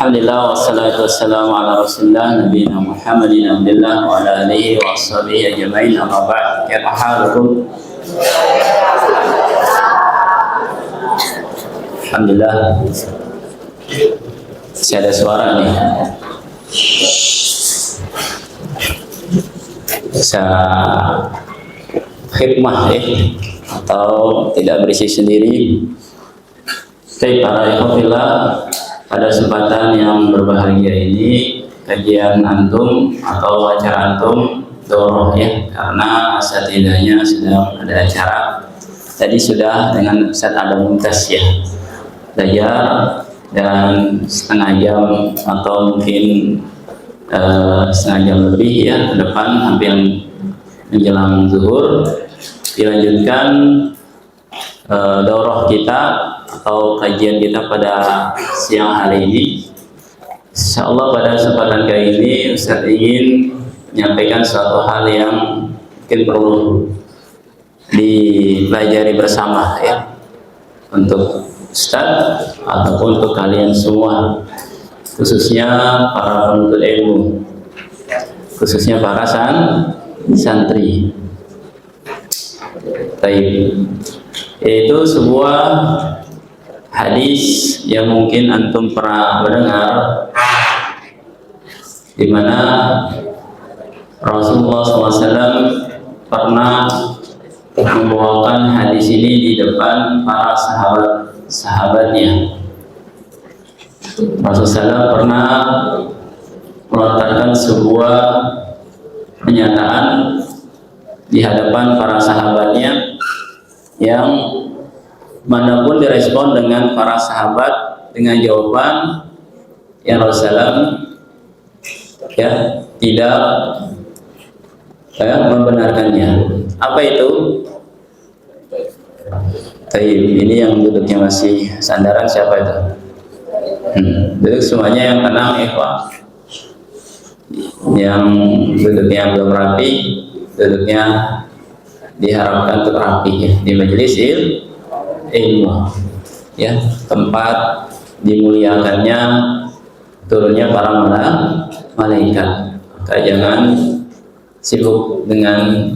Alhamdulillah wassalatu wassalamu ala rasulillah nabiyina Muhammadin abdillah wa ala alihi wa ashabihi ajma'in amma ba'd. Kaifa halukum? Alhamdulillah. Masih ada suara nih. Bisa khidmah atau tidak berisi sendiri. Baik para ikhwafillah, pada kesempatan yang berbahagia ini kajian antum atau acara antum doroh ya, karena asatidahnya sedang ada acara. Tadi sudah dengan Ustaz Adam Mumtaz ya belajar, dan setengah jam atau mungkin setengah jam lebih ya ke depan hampir menjelang zuhur dilanjutkan daurah kita atau kajian kita pada siang hari ini. Insyaallah pada kesempatan kali ini Ustaz ingin menyampaikan suatu hal yang mungkin perlu dipelajari bersama ya, untuk Ustaz ataupun untuk kalian semua, khususnya para penuntut ilmu, khususnya para santri. Baik, yaitu sebuah hadis yang mungkin antum pernah mendengar, di mana Rasulullah SAW pernah membawakan hadis ini di depan para sahabatnya. Rasulullah SAW pernah melontarkan sebuah pernyataan di hadapan para sahabatnya, yang manapun direspon dengan para sahabat dengan jawaban yang Rasulullah ya tidak membenarkannya. Apa itu? Taib, ini yang duduknya masih sandaran siapa itu? Duduk semuanya yang tenang ikhwah. Yang duduknya belum rapi, duduknya diharapkan untuk rapi ya, di majelis ilmu ya, tempat dimuliakannya turunnya para malaikat. Maka jangan sibuk dengan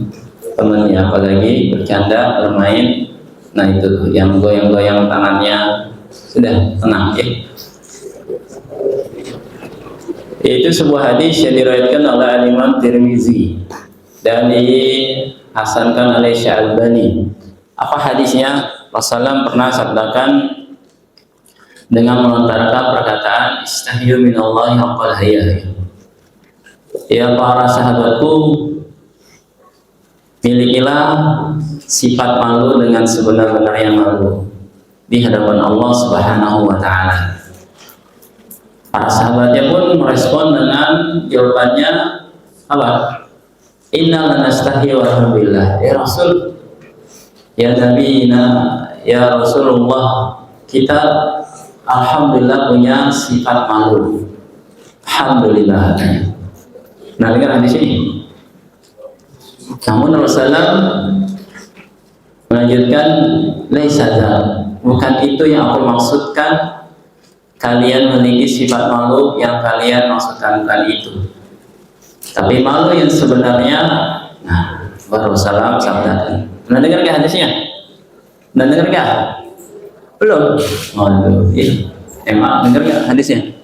temannya, apalagi bercanda, bermain. Nah itu yang goyang-goyang tangannya, sudah tenang ya. Itu sebuah hadis yang diriwayatkan oleh Imam Tirmizi dan dihasankan oleh Syalbani. Apa hadisnya? Rasulullah pernah sabdakan dengan melontarkan perkataan istahyu minallahi haqqal haya. Ya para sahabatku, milikilah sifat malu dengan sebenar-benarnya malu di hadapan Allah Subhanahu wa taala. Para sahabatnya pun merespon dengan jawabannya apa? Inna lanastahi walhamdulillah. Ya Rasul, ya Nabi, ya Rasulullah, kita alhamdulillah punya sifat malu. Alhamdulillah. Nah, dengar di sini. Namun Rasulullah melanjutkan, laisa, bukan itu yang aku maksudkan. Kalian memiliki sifat malu yang kalian maksudkan bukan itu. Tapi malu yang sebenarnya, nah, Rasulullah sabdakan. Pernah dengar nggak hadisnya? Pernah dengar nggak? Belum? Oh, iya. Emang dengar nggak hadisnya?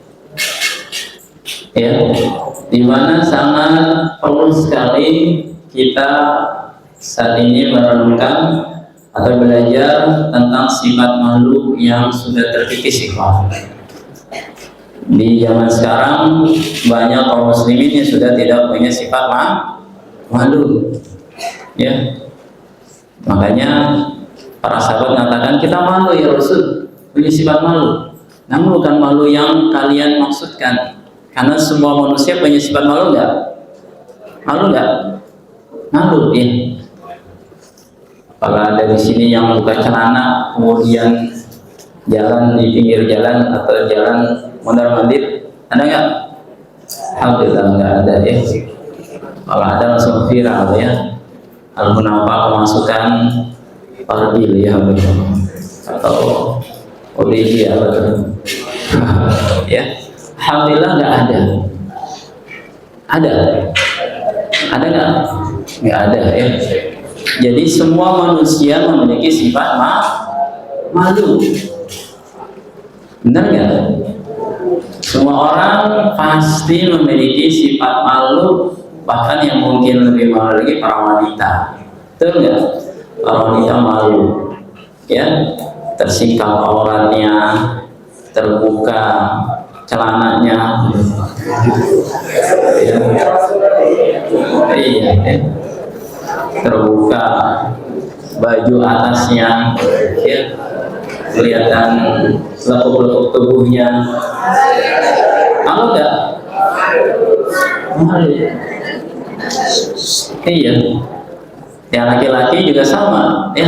Ya, dimana sangat perlu sekali kita saat ini merenungkan atau belajar tentang sifat malu yang sudah terkikis ikhwan. Di zaman sekarang banyak kaum muslimin yang sudah tidak punya sifat malu ya. Makanya para sahabat mengatakan, kita malu ya Rasul, punya sifat malu. Namun bukan malu yang kalian maksudkan, karena semua manusia punya sifat malu enggak? Malu enggak? Malu ya. Kalau ada di sini yang buka celana kemudian jalan di pinggir jalan atau jalan mondar-mandir, ada nggak? Alhamdulillah nggak ada ya. Kalau ada langsung viral ya. Kalau nampak kemasukan parbil ya, atau OBG apa tuh? Ya, Alhamdulillah nggak ada. Ada? Ada nggak? Nggak ada ya. Jadi semua manusia memiliki sifat malu. Benar nggak? Semua orang pasti memiliki sifat malu, bahkan yang mungkin lebih malu lagi para wanita. Betul nggak? Para wanita malu, ya, tersikap auratnya, terbuka celananya, ya. Iya, ya. Terbuka baju atasnya, ya, kelihatan lekuk-lekuk tubuhnya. Malu nggak? Malu. Iya. Yang laki-laki juga sama, ya.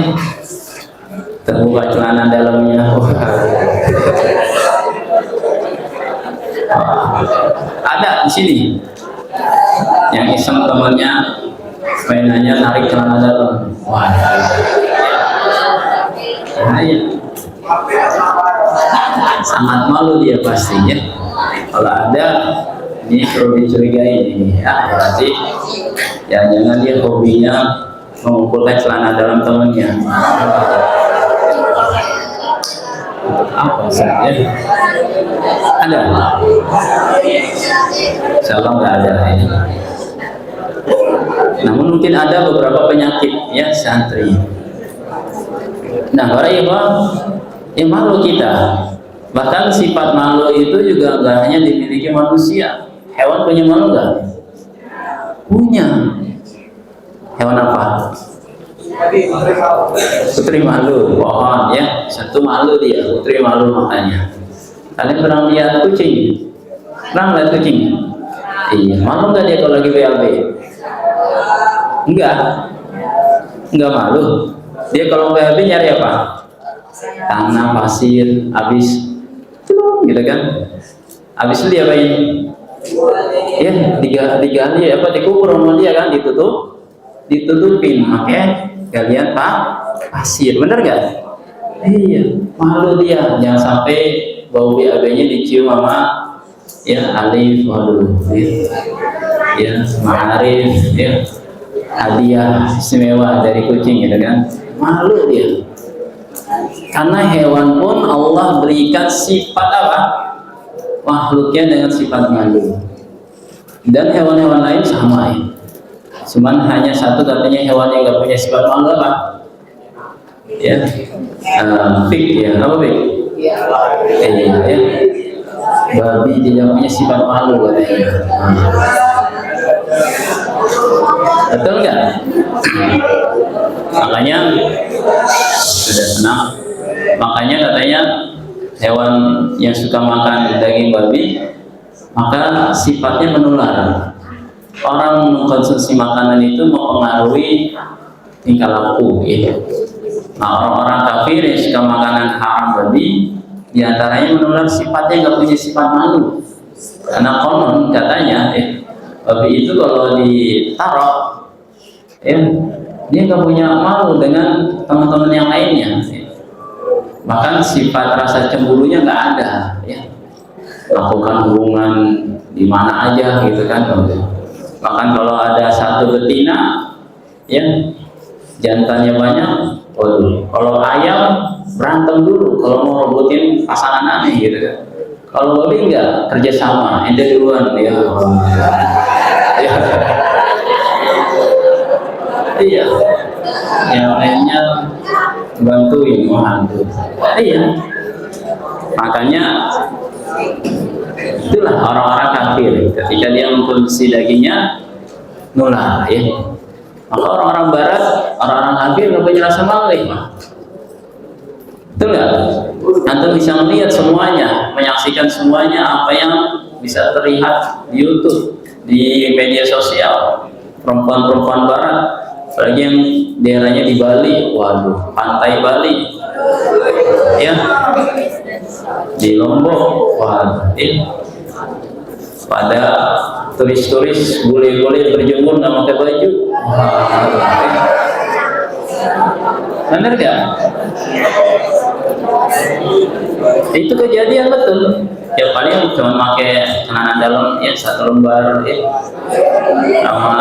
Terbuka celana dalamnya. Ada di sini yang iseng temannya mainannya tarik celana dalam. Wah, iya. Sangat malu dia pastinya. Kalau ada, ini perlu dicurigai ini, ya. Berarti jangan dia hobinya mengumpulkan celana dalam temannya. Untuk apa saja? Ada? Insyaallah nggak ada ya. Namun mungkin ada beberapa penyakit ya santri. Nah, para ikhwan, yang malu kita. Bahkan sifat malu itu juga nggak hanya dimiliki manusia. Hewan punya malu nggak? Punya. Hewan apa? Putri malu, pohon ya. Satu malu dia, putri malu makanya. Kalian pernah lihat kucing? Pernah lihat kucing? Iya, malu nggak dia kalau lagi BAB? Enggak malu. Dia kalau BAB nyari apa? Tanah, pasir, habis gitu kan? Habis itu dia apain? Ya, digali apa? Dikubur sama dia kan? Ditutupin, oke? Kalian pak pasir, bener nggak? Iya, malu dia. Jangan sampai bau BAB-nya dicium sama ya Alif, waduh, ya Ma'arif, ya hadiah istimewa dari kucing gitu kan? Malu dia. Karena hewan pun Allah berikan sifat apa? Makhluknya dengan sifat malu. Dan hewan-hewan lain sama ya. Cuman hanya satu katanya hewan yang nggak punya sifat malu apa? Ya, pig ya, apa pig? Ya. Babi tidak punya sifat malu katanya. Betul nggak? Makanya sudah senang. Makanya katanya hewan yang suka makan daging babi maka sifatnya menular. Orang mengkonsumsi makanan itu mempengaruhi tingkah laku ya. Nah, orang-orang kafir yang suka makanan haram babi diantaranya menular sifatnya nggak punya sifat malu. Karena konon katanya babi itu kalau ditaruh ya, dia nggak punya malu dengan teman-teman yang lainnya. Bahkan sifat rasa cemburunya nggak ada ya. Lakukan hubungan di mana aja gitu kan. Bahkan kalau ada satu betina ya jantannya banyak, waduh, kalau ayam berantem dulu kalau mau rebutin pasangan aneh gitu kan. Kalau babi enggak, kerjasama, ente duluan ya. Ya. Iya, yang lainnya bantuin, membantu. Iya, makanya itulah orang-orang kafir ketika dia mengkonsumsi dagingnya nular ya. Maka orang-orang barat, orang-orang kafir nggak punya rasa malu ya. Betul nggak? Antum bisa melihat semuanya, menyaksikan semuanya apa yang bisa terlihat di YouTube, di media sosial. Perempuan-perempuan barat, apalagi yang daerahnya di Bali, waduh, pantai Bali, ya, di Lombok, waduh, pada turis-turis boleh-boleh berjemur nggak pakai baju, benar gak? Itu kejadian betul. Ya paling cuma pakai celana dalam ya 1 lembar ya, sama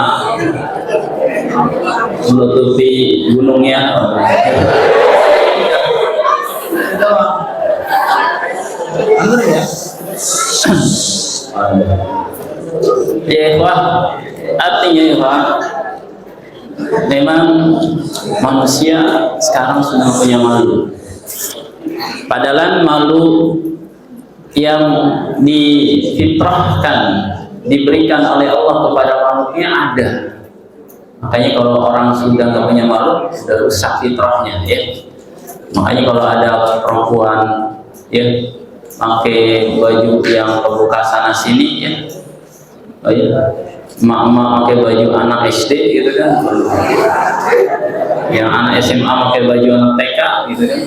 menutupi gunungnya. Bener ya? Ya ikhwah, artinya ikhwah, memang manusia sekarang sudah punya malu. Padahal malu yang difitrahkan, diberikan oleh Allah kepada manusia ada. Makanya kalau orang sudah nggak punya malu, sudah rusak fitrahnya ya. Makanya kalau ada perempuan ya pakai baju yang kebuka sana sini ya, oh ya, emak-emak pakai baju anak SD gitu kan, yang anak SMA pakai baju anak TK gitu kan,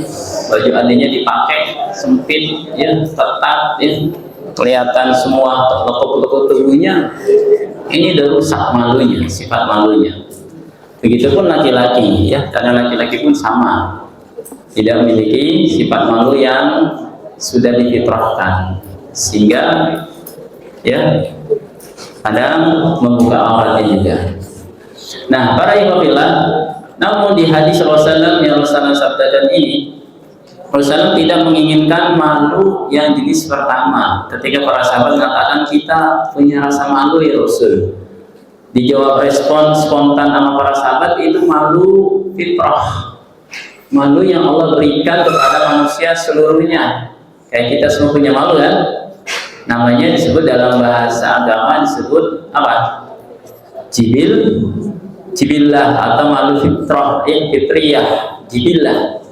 baju adiknya dipakai sempit ya, ketat ya, kelihatan semua lekuk-lekuk tubuhnya. Ini udah rusak malunya, sifat malunya. Begitupun laki-laki ya, karena laki-laki pun sama, tidak memiliki sifat malu yang sudah difitrahkan, sehingga ya kadang membuka auratnya juga. Nah, para ikhwah, namun di hadis Rasulullah yang Rasulullah sabdakan ini, Rasulullah tidak menginginkan malu yang jenis pertama. Ketika para sahabat mengatakan kita punya rasa malu ya Rasul, dijawab respon spontan sama para sahabat itu malu fitrah, malu yang Allah berikan kepada manusia seluruhnya. Kayak kita semua punya malu kan? Namanya disebut dalam bahasa agama disebut apa? Jibillah atau malu fitrah, fitriyah, jibillah.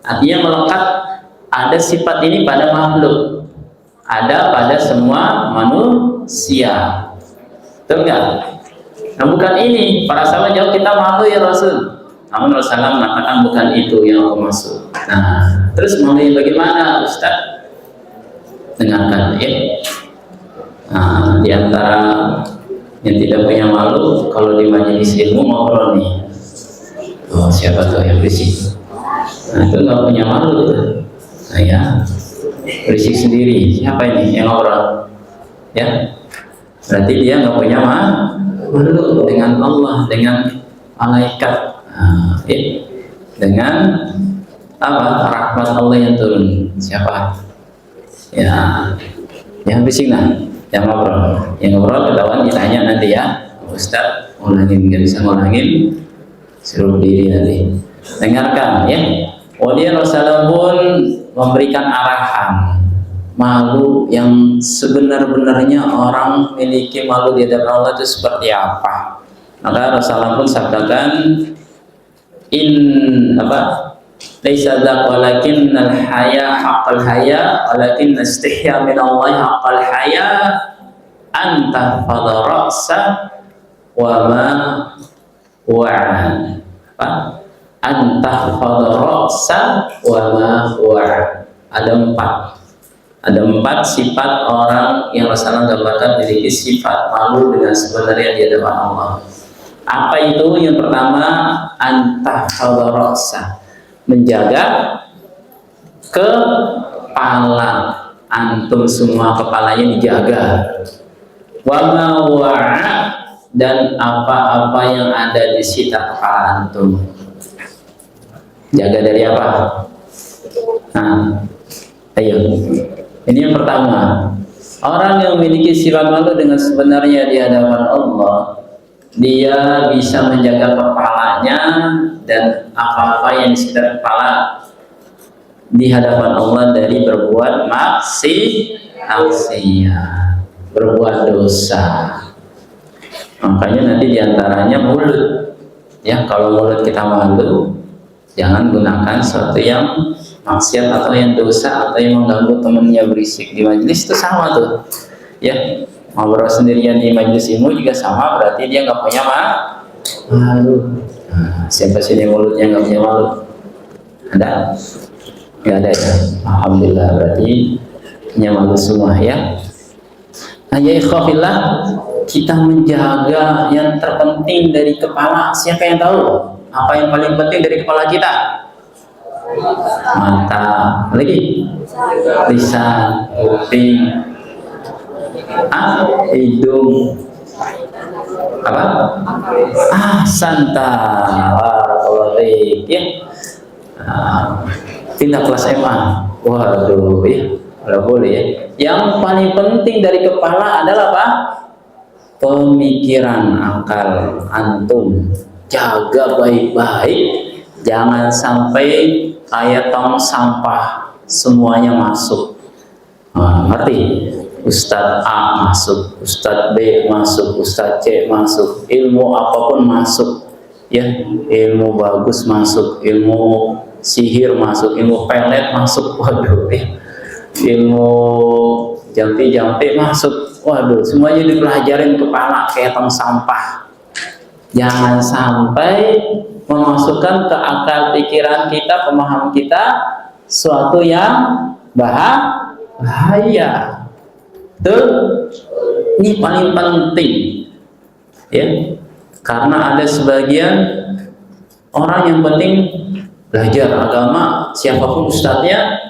Artinya melekat, ada sifat ini pada makhluk, ada pada semua manusia. Betul nggak? Nah bukan ini, para sahabat jawab kita malu ya Rasul. Namun Rasulullah mengatakan bukan itu yang aku maksud. Nah, terus malu bagaimana Ustaz? Dengarkan ya. Nah, di antara yang tidak punya malu, kalau di majelis ilmu ngobrol nih, oh siapa tuh yang berisik? Nah itu nggak punya malu tuh. Nah ya, berisik sendiri. Siapa ini yang ngobrol? Ya, berarti dia nggak punya malu dengan Allah, dengan malaikat, ya, dengan apa? Rahmat Allah yang turun. Siapa? Ya, yang bising nah, yang ngobrol ketahuan ditanya nanti ya, Ustaz ngulangin, nggak bisa ngulangin, suruh berdiri nanti. Dengarkan ya. Kemudian Rasulullah pun memberikan arahan malu yang sebenar-benarnya orang memiliki malu di hadapan Allah itu seperti apa. Maka Rasulullah pun sabdakan laisa dzak walakin al-haya haqqal haya walakin istihya min Allah haqqal haya anta fadha ra'sa wa ma wa'an. Anta fadha ra'sa wa ma wa'an. Ada empat sifat orang yang Rasulullah gambarkan memiliki sifat malu dengan sebenarnya di hadapan Allah. Apa itu? Yang pertama, anta fadha ra'sa, menjaga kepala antum, semua kepalanya dijaga. Wa ma wa'a, dan apa-apa yang ada di sekitar kepala antum. Jaga dari apa? Nah, ayo. Ini yang pertama. Orang yang memiliki sifat malu dengan sebenarnya di hadapan Allah, dia bisa menjaga kepalanya dan apa-apa yang di sekitar kepala di hadapan Allah dari berbuat maksiat, berbuat dosa. Makanya nanti diantaranya mulut. Ya, kalau mulut kita malu, jangan gunakan sesuatu yang maksiat atau yang dosa atau yang mengganggu temannya berisik di majelis, itu sama tuh. Ya, ngobrol sendirian di majelis ilmu juga sama, berarti dia nggak punya malu. Nah, siapa sih yang mulutnya nggak punya malu? Ada? Nggak ada ya? Alhamdulillah, berarti punya malu semua ya. Nah ya ikhwafillah, kita menjaga yang terpenting dari kepala. Siapa yang tahu apa yang paling penting dari kepala kita? mata, lagi lisan, kuping, hidung, apa? Santa, ya. Pindah kelas MA, waduh, ya, nggak boleh ya. Yang paling penting dari kepala adalah apa? Pemikiran, akal antum. Jaga baik-baik, jangan sampai kayak tong sampah semuanya masuk. Ngerti? Ustadz A masuk, Ustadz B masuk, Ustadz C masuk, ilmu apapun masuk, ya, ilmu bagus masuk, ilmu sihir masuk, ilmu pelet masuk, waduh, ya. Ilmu jampi-jampi masuk, waduh, semuanya dipelajarin kepala kayak tong sampah. Jangan sampai memasukkan ke akal pikiran kita, pemahaman kita suatu yang bahaya. Betul? Ini paling penting, ya, karena ada sebagian orang yang penting belajar agama, siapapun ustadznya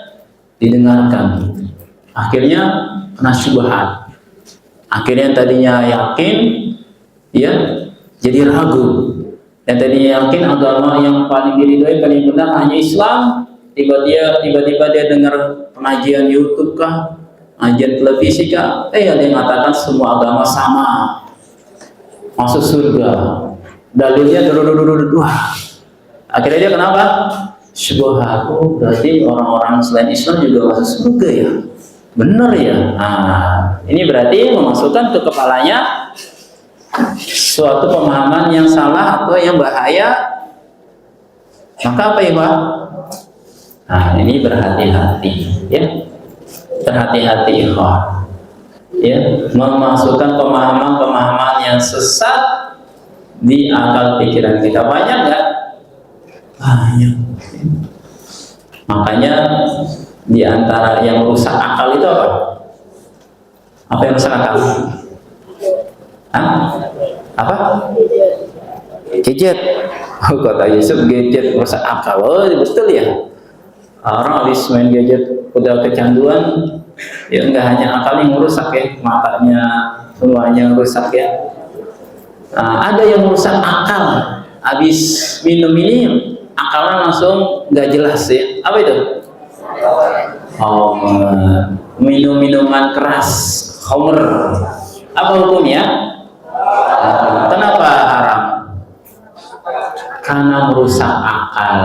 didengarkan, akhirnya kena syubhat, akhirnya tadinya yakin, ya, jadi ragu, dan tadinya yakin agama yang paling diridhoi, paling benar hanya Islam, tiba-tiba dia dengar pengajian YouTube kah, pengajian televisi kah, ada yang mengatakan semua agama sama, masuk surga, dalilnya wah, akhirnya dia kenapa? Syubhat. Oh, berarti orang-orang selain Islam juga masuk surga ya, benar ya. Ini berarti memasukkan ke kepalanya suatu pemahaman yang salah atau yang bahaya. Maka apa ya Pak? Ini berhati-hati, ya, berhati-hati, ya, memasukkan pemahaman-pemahaman yang sesat di akal pikiran kita. Banyak nggak? Banyak. Makanya di antara yang rusak akal itu apa? Apa yang rusak akal? Apa? Gadget. Kata Yusuf, gadget rusak akal. Oh, betul ya. Orang habis main gadget udah kecanduan, ya nggak hanya akal yang rusak ya, matanya semuanya rusak ya. Ada yang rusak akal, habis minum ini akalnya langsung nggak jelas ya. Apa itu? Minum minuman keras, khamr. Apa hukumnya? Kenapa haram? Karena merusak akal.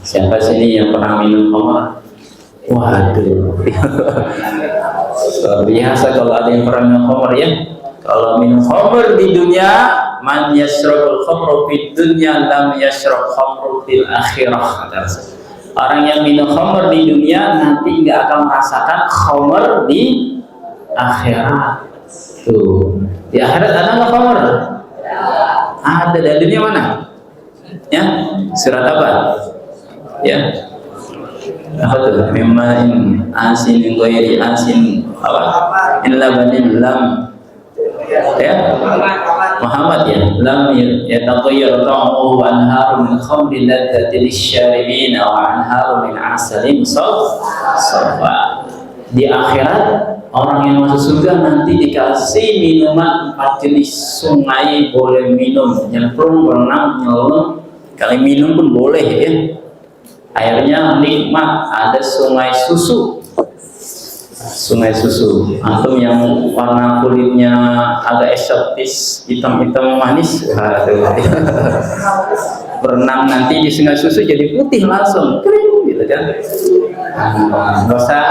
Siapa sini yang pernah minum khamr? Waduh, biasa kalau ada yang pernah minum khamr ya. Kalau minum khamr di dunia, man yashrabul khamru fid dunya lam yashrab khamru fil akhirah. Orang yang minum khamr di dunia nanti nggak akan merasakan khamr di akhirat. Tuh, di akhirat ada nggak khamr? Ada. Dalilnya mana? Ya, surat apa? Ya, apa tuh? Mimmain asin ghairi asin apa? In labanin lam, ya, Muhammad ya, lam yataghayyar ta'muhu wa anharu min khamrin ladzatin lisyaribin wa anharu min asalin safwa. Di akhirat orang yang masuk surga nanti dikasih minuman 4 jenis sungai, boleh minum, nyemplung, berenang, nyelam, kali minum pun boleh ya. Airnya nikmat, ada sungai susu. Sungai susu. Antum yang warna kulitnya agak eksotis, hitam-hitam manis, berenang nanti di sungai susu jadi putih langsung, kering gitu kan. Nggak usah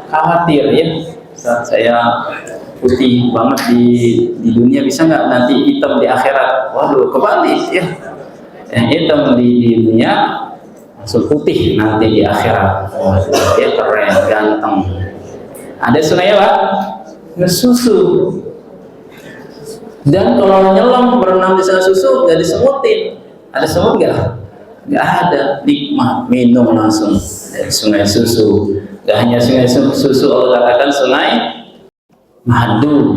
khawatir ya. Saya putih banget di dunia, bisa nggak nanti hitam di akhirat? Waduh, kebalik ya. Yang hitam di dunia langsung putih nanti di akhirat. Waduh, dia keren, ganteng. Ada sungai apa? Susu. Dan kalau nyelam berenang di sana susu nggak disemutin. Ada semut nggak? Nggak ada. Nikmat, minum langsung dari sungai susu. Nggak hanya sungai susu, Allah katakan sungai madu,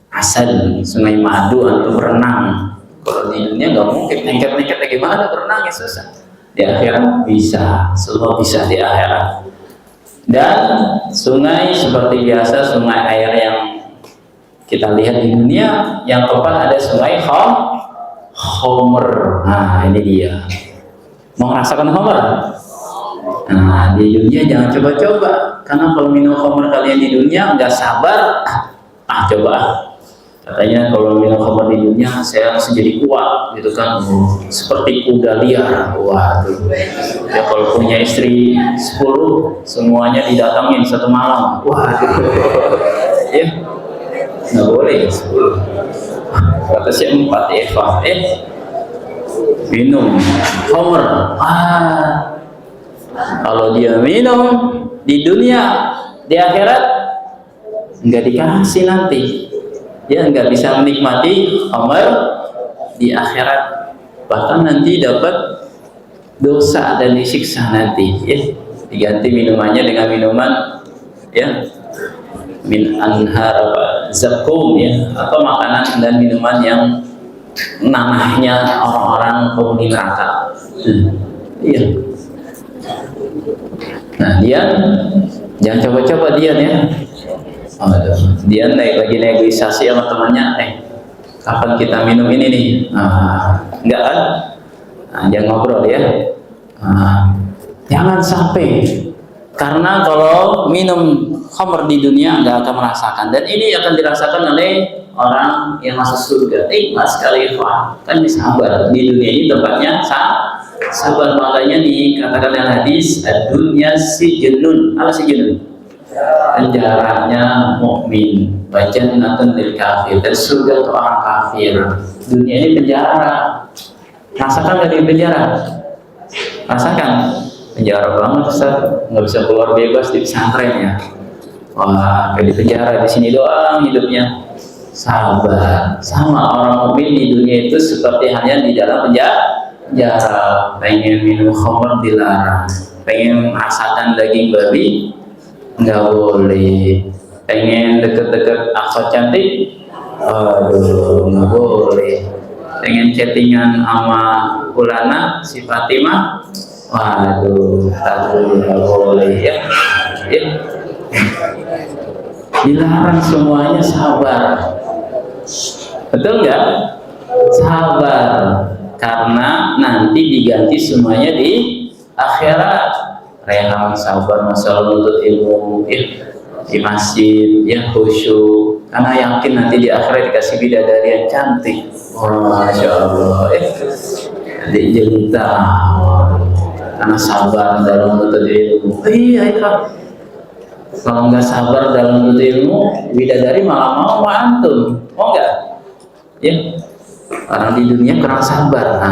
asal sungai madu antum berenang. Kalau di dunia nggak mungkin, nengket-nengket gimana berenang ya susah. di akhirat bisa, semua bisa di akhirat. Dan sungai seperti biasa, sungai air yang kita lihat di dunia, yang keempat ada sungai Homer. Nah ini dia, mau merasakan Homer? Nah di dunia jangan coba-coba, karena kalau minum Homer kalian di dunia nggak sabar, coba. Katanya kalau minum khamar di dunia saya langsung jadi kuat gitu kan, seperti kuda liar. Waduh, ya kalau punya istri 10 semuanya didatangin satu malam. Waduh, ya nggak boleh 10, batasnya 4 Eva. Minum khamar, kalau dia minum di dunia, di akhirat nggak dikasih nanti. Dia nggak bisa menikmati khamar di akhirat, bahkan nanti dapat dosa dan disiksa nanti. Ya, diganti minumannya dengan minuman ya min anhar zakum ya, atau makanan dan minuman yang nanahnya orang-orang penghuni neraka. Iya. Nah dia jangan coba-coba dia ya. Dia lagi negosiasi sama temannya, kapan kita minum ini nih? Enggak kan? Dia ngobrol ya. Jangan sampai, karena kalau minum khamr di dunia nggak akan merasakan, dan ini akan dirasakan oleh orang yang masuk surga. Mas sekali kan sabar di dunia ini tempatnya sabar, makanya dikatakan dalam hadis dunia sijnun. Apa sijnun? Penjaranya mukmin, jannatun lil kafir, dan surga untuk orang kafir. Dunia ini penjara. Rasakan dari penjara? Rasakan penjara banget, Ustaz, nggak bisa keluar bebas di pesantren ya. Wah, kayak di penjara, di sini doang hidupnya. Sabar, sama orang mukmin di dunia itu seperti hanya di dalam penjara. Pengen minum khamr dilarang, pengen merasakan daging babi nggak boleh, pengen deket-deket akhwat cantik, aduh nggak boleh, pengen chattingan sama Ulana si Fatimah, waduh nggak boleh ya. Dilarang semuanya. Sabar, betul nggak? Sabar, karena nanti diganti semuanya di akhirat. Rehan, sabar, masalah menuntut ilmu di masjid ya, khusyuk, karena yakin nanti di akhirat dikasih bidadari yang cantik. Masya Allah, adik jelita, karena sabar dalam menuntut ilmu. Iya, kalau nggak sabar dalam menuntut ilmu, bidadari malah mau antum, mau nggak? Ya, orang di dunia kurang sabar.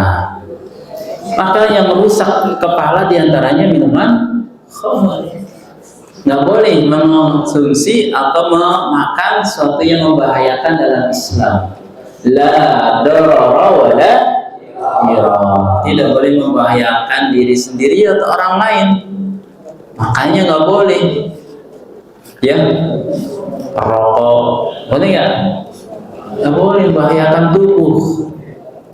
Maka yang merusak kepala diantaranya minuman khamr. Nggak boleh mengonsumsi atau memakan sesuatu yang membahayakan dalam Islam. La darara wa la dirara. Tidak boleh membahayakan diri sendiri atau orang lain. Makanya nggak boleh. Ya, rokok boleh nggak? Nggak boleh, membahayakan tubuh.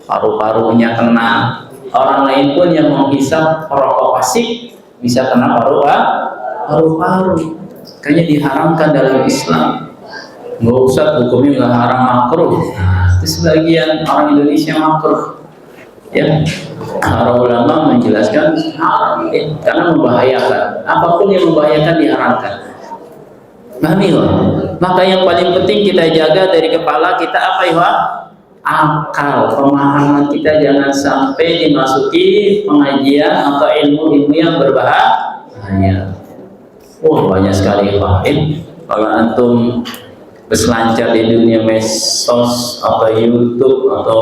Paru-parunya kena. Orang lain pun yang menghisap rokok pasif bisa kena paru-paru. Makanya diharamkan dalam Islam. Nggak usah, hukumnya nggak haram, makruh. Itu sebagian orang Indonesia makruh. Ya, para ulama menjelaskan haram karena membahayakan. Apapun yang membahayakan diharamkan. Maka yang paling penting kita jaga dari kepala kita apa ya? Akal, pemahaman kita jangan sampai dimasuki pengajian atau ilmu-ilmu yang berbahaya. Banyak sekali kalau antum berselancar di dunia medsos atau YouTube atau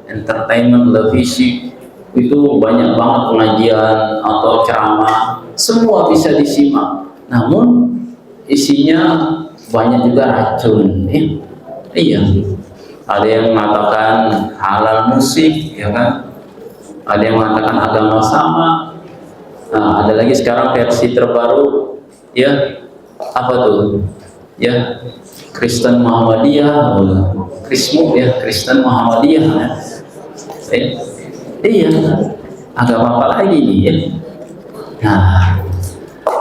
entertainment televisi, itu banyak banget pengajian atau ceramah, semua bisa disimak, namun isinya banyak juga racun. Iya. Ada yang mengatakan halal musik, ya kan? Ada yang mengatakan agama sama. Ada lagi sekarang versi terbaru, ya apa tuh? Ya Kristen Muhammadiyah, Kristen Muhammadiyah. Iya. agama apa lagi nih ya?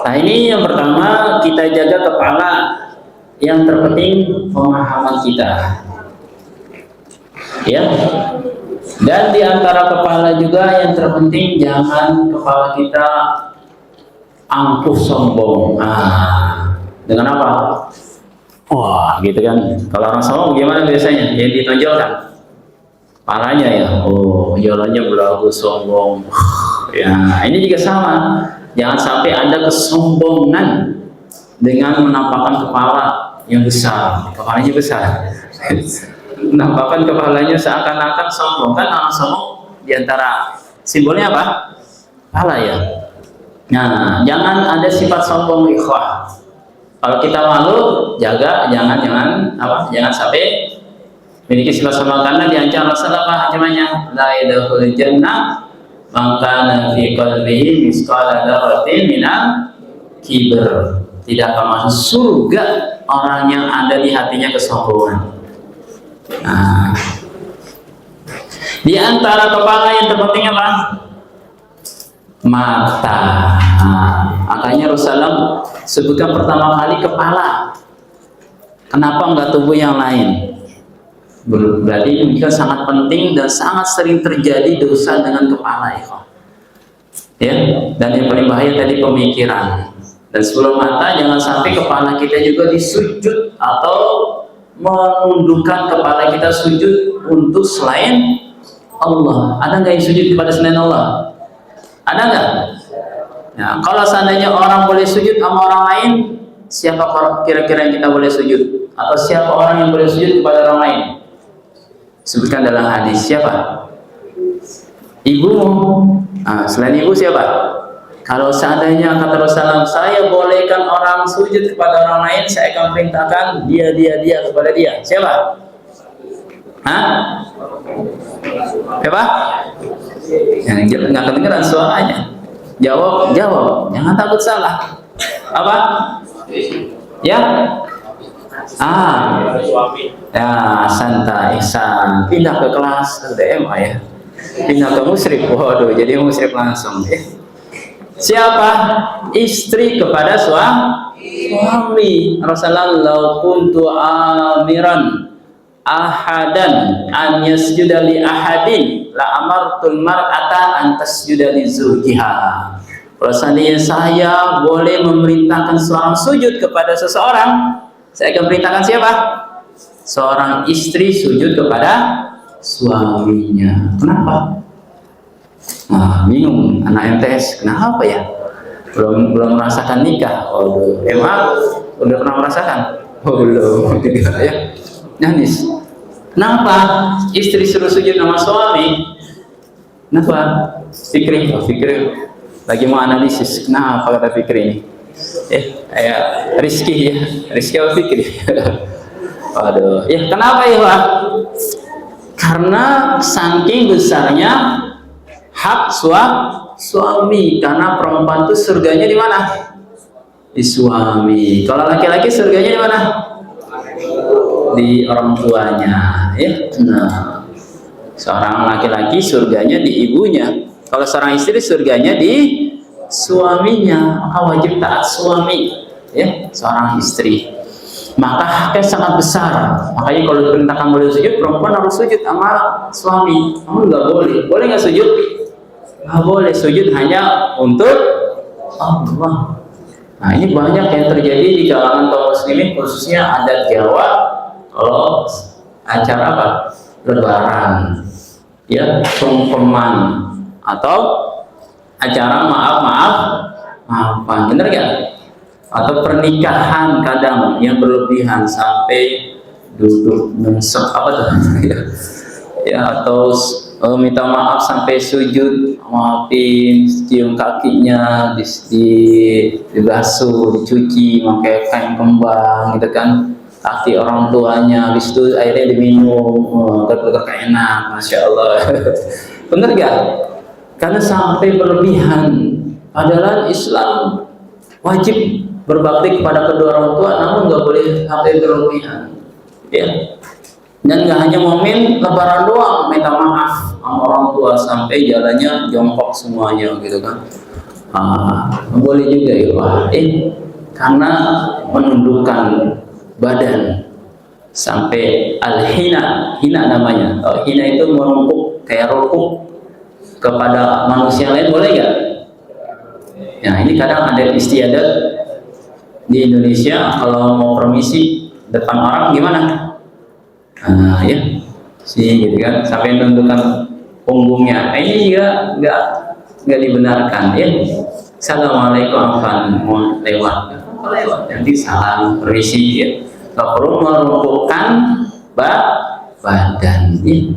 Nah ini yang pertama, kita jaga kepala. Yang terpenting pemahaman kita, ya. Dan di antara kepala juga yang terpenting jangan kepala kita angkuh sombong. Dengan apa? Wah, gitu kan. Kalau orang sombong gimana biasanya? Yang ditonjolkan kepalanya ya. Oh, jalannya belagu sombong. Ya, ini juga sama. Jangan sampai ada kesombongan dengan menampakkan kepala yang besar, kepalanya besar. Menampakkan kepalanya seakan-akan sombong. Kan orang sombong diantara simbolnya apa? Kepala ya. Nah, jangan ada sifat sombong ikhwah. Kalau kita malu, jaga jangan sampai memiliki sifat sombong, karena diancam Rasulullah ancamannya la yadkhulul jannah man kana fi qalbihi misqala dzarratin minal kibr. Tidak akan masuk surga orang yang ada di hatinya kesombongan. Nah, di antara kepala yang terpenting apa? Mata. Makanya Rasulullah sebutkan pertama kali kepala. Kenapa enggak tubuh yang lain? Berarti ini sangat penting dan sangat sering terjadi dosa dengan kepala, ya. Dan yang paling bahaya tadi pemikiran. Dan sebelum mata, jangan sampai kepala kita juga disujud atau menundukkan kepala kita sujud untuk selain Allah. Ada nggak yang sujud kepada selain Allah? Ada nggak? Ya, kalau seandainya orang boleh sujud sama orang lain, siapa kira-kira yang kita boleh sujud? Atau siapa orang yang boleh sujud kepada orang lain? Sebutkan dalam hadis, siapa? Ibumu. Selain ibu siapa? Kalau seandainya kata Rasulullah, saya bolehkan orang sujud kepada orang lain, saya akan perintahkan dia kepada dia. Siapa? Siapa? Yang nggak kedengeran suaranya. Jawab. Jangan takut salah. Apa? Ya? Ya, santai, ihsan. Pindah ke kelas DMA ya. Pindah ke musyrif. Waduh, jadi musyrif langsung. Siapa? Istri kepada suami. Rasulullah, "Lau kuntu amiran ahadan an yasjuda li ahadin la amartul mar'ata an tasjuda li zawjiha." Rasulullah, saya boleh memerintahkan seorang sujud kepada seseorang, saya akan perintahkan siapa? Seorang istri sujud kepada suaminya. Kenapa? Bingung anak MTS, kenapa ya? Belum merasakan nikah. Emang udah pernah merasakan? Belum. Tidak ya. Nangis. Kenapa istri suruh sujud sama suami? Kenapa? Fikri lagi mau analisis. Kenapa kata Fikri ini? Rizky ya. Rizky atau Fikri? Ya kenapa ya Pak? Karena saking besarnya hak suami, karena perempuan itu surganya di mana? Di suami. Kalau laki-laki surganya di mana? Di orang tuanya, ya. Nah, seorang laki-laki surganya di ibunya. Kalau seorang istri surganya di suaminya. Maka wajib taat suami, ya, seorang istri. Maka haknya sangat besar. Makanya kalau diperintahkan boleh sujud, perempuan harus sujud sama suami. Kamu nggak boleh. Boleh nggak sujud? Nggak boleh. Sujud hanya untuk Allah. Nah, ini banyak yang terjadi di kalangan kaum muslimin, khususnya adat Jawa. Kalau acara apa? Lebaran, ya, sungkeman, atau acara maafan, bener gak? Atau pernikahan kadang yang berlebihan sampai duduk mensek apa tuh? Ya, atau minta maaf sampai sujud, maafin, cium kakinya, dibasuh, dicuci, pakai kain kembang, gitu kan, kaki orang tuanya, habis itu airnya diminum, terkenak enak, masya Allah. Bener gak? Karena sampai berlebihan. Padahal Islam wajib berbakti kepada kedua orang tua, namun nggak boleh sampai berlebihan, ya. Dan nggak hanya momen lebaran doang minta maaf sama orang tua sampai jalannya jongkok semuanya gitu kan. Boleh juga ya Pak. Karena menundukkan badan sampai al-hina, hina namanya. Hina itu merungkuk kayak rukuk kepada manusia lain, boleh nggak? Ya ini kadang ada istiadat di Indonesia kalau mau permisi depan orang gimana? Ya sih gitu kan, sampai menundukkan punggungnya. Ini juga nggak dibenarkan ya. Assalamualaikum mau lewat nanti salam permisi ya. Nggak perlu merungkukkan badan ya.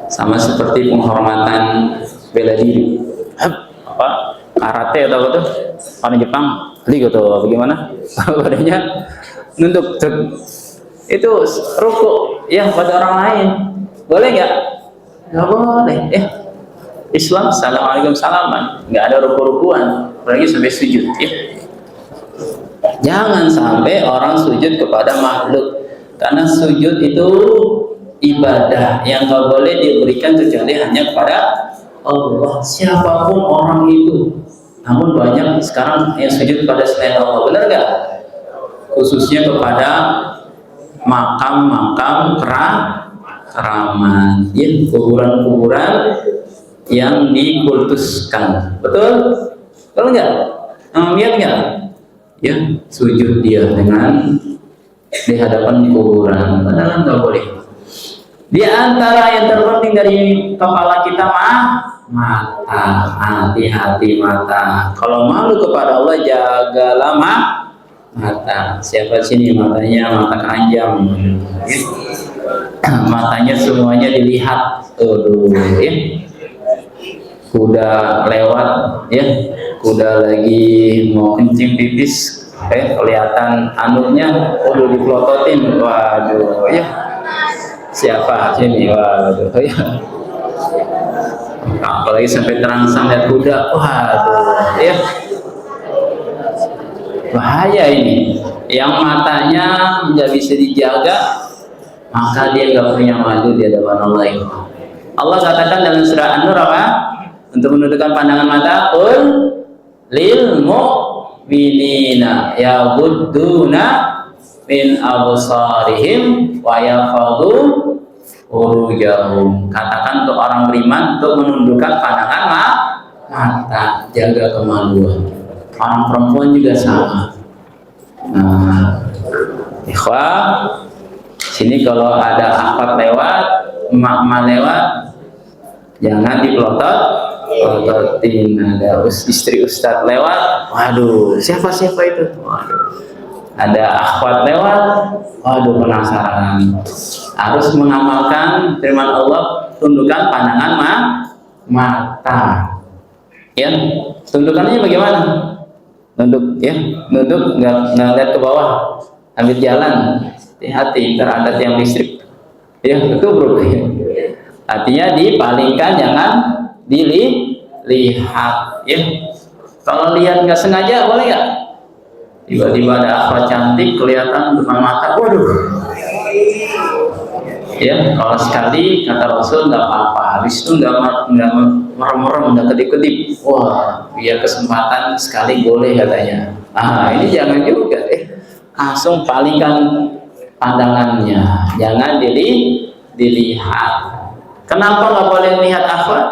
Sama seperti penghormatan bela diri apa karate atau apa tuh orang Jepang gitu bagaimana badannya nunduk itu rukuk ya pada orang lain, boleh nggak? Nggak boleh ya. Islam assalamualaikum salaman, nggak ada ruku-rukuan, apalagi sampai sujud ya. Jangan sampai orang sujud kepada makhluk, karena sujud itu ibadah yang nggak boleh diberikan kecuali hanya kepada Allah, siapapun orang itu. Namun banyak sekarang yang sujud pada selain Allah, benar nggak? Khususnya kepada makam-makam keramat, ya, kuburan-kuburan yang dikultuskan, betul nggak? Lihat nggak? Ya, sujud dia dengan di hadapan kuburan, padahal nggak boleh. Di antara yang terpenting dari kepala kita mata, hati-hati mata. Kalau malu kepada Allah, jagalah mata. Siapa sini matanya mata keranjang, matanya semuanya dilihat. Ya. Kuda lewat, ya, kuda lagi mau kencing pipis, kelihatan anuknya, dipelototin, waduh, ya, siapa sini, waduh, ya, apalagi sampai terangsang lihat kuda, waduh, ya, bahaya ini. Yang matanya nggak bisa dijaga, maka dia nggak punya maju di hadapan Allah. Allah katakan dalam surah An-Nur apa? Untuk menundukkan pandangan mata, qul lil mu'minina yaghudduna min absarihim wa yahfadhu furujahum. Katakan untuk orang beriman untuk menundukkan pandangan mata, jaga kemaluan. Orang perempuan juga sama. Ikhwah, sini kalau ada akhwat lewat, emak-emak lewat, jangan dipelototin. Ada istri ustadz lewat, waduh, siapa itu? Waduh. Ada akhwat lewat, waduh, penasaran. Harus mengamalkan firman Allah, tundukkan pandangan mata. Ya, tundukannya bagaimana? Nunduk, ya, nunduk, nggak lihat ke bawah, ambil jalan, hati-hati, terhadap yang listrik. Ya, itu bro. Artinya dipalingkan, jangan dilihat. Ya, kalau lihat nggak sengaja boleh nggak? Tiba-tiba ada akhwat cantik kelihatan depan mata, waduh. Ya, kalau sekali kata Rasul nggak apa-apa, habis itu nggak merem-merem, nggak kedip-kedip. Wah, biar kesempatan sekali boleh katanya. Ini jangan juga, langsung palingkan pandangannya, jangan dilihat. Kenapa nggak boleh lihat akhwat?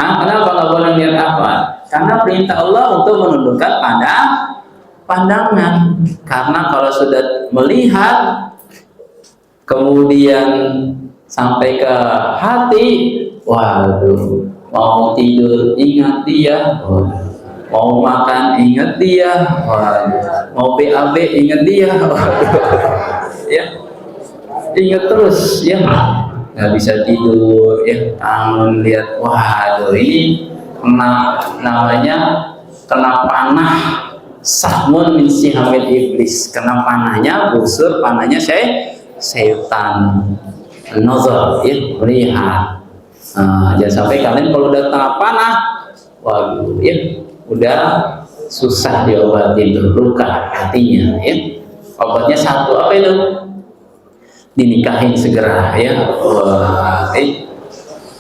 Kenapa nggak boleh lihat akhwat? Karena perintah Allah untuk menundukkan pandangan. Karena kalau sudah melihat kemudian sampai ke hati, waduh, mau tidur ingat dia, mau makan ingat dia, waduh, mau BAB ingat dia, waduh, ya, ingat terus, ya, nggak bisa tidur, ya, tangan lihat, waduh, ini kena panah, sahmun min sihamil iblis, kena panahnya, busur panahnya setan, nazar, ya, melihat. Jangan sampai kalian kalau udah kena panah, waduh, ya, udah susah diobatin tuh luka hatinya, ya. Obatnya satu, apa itu? dinikahin segera ya. Wah,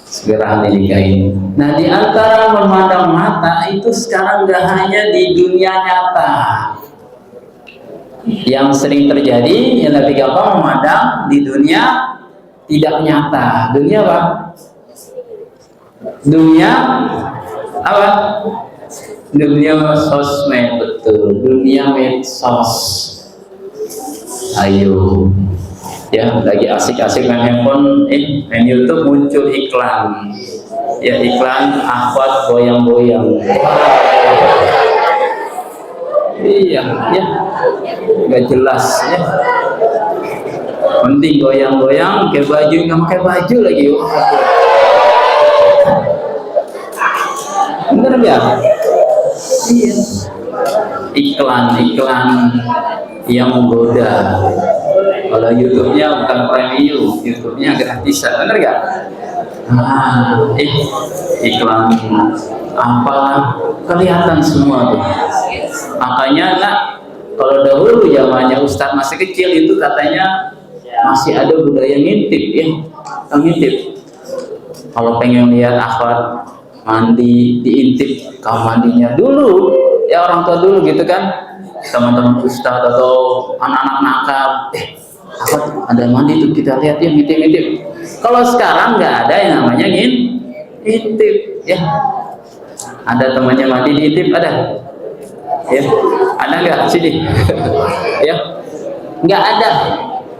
segera dinikahin. Nah, di antara memandang mata itu sekarang gak hanya di dunia nyata. Yang sering terjadi yang lebih gampang memandang di dunia tidak nyata. Dunia apa? Dunia apa? Dunia sosmed, betul. Dunia medsos. Ayo, ya lagi asik-asik main handphone, main YouTube muncul iklan, ya iklan akhwat goyang-goyang. Iya, ya, nggak jelas ya. Penting goyang-goyang, pakai baju nggak pakai baju lagi. Bener nggak? Iya. Iklan-iklan yang menggoda. Kalau YouTube-nya bukan premium, YouTube-nya gratisan, bener nggak? Iklan apalah kelihatan semua tuh. Makanya nak, kalau dahulu zamannya Ustadz masih kecil itu katanya masih ada budaya ngintip ya, ngintip. Kalau pengen lihat akhwat mandi diintip kamar mandinya dulu ya, orang tua dulu gitu kan, teman-teman Ustadz atau anak-anak nakal, akhwat ada mandi tuh kita lihat ya, ngintip-ngintip. Kalau sekarang nggak ada yang namanya ngintip ya. Ada temannya mandi diintip, ada ya, ada nggak sini? Ya, nggak ada,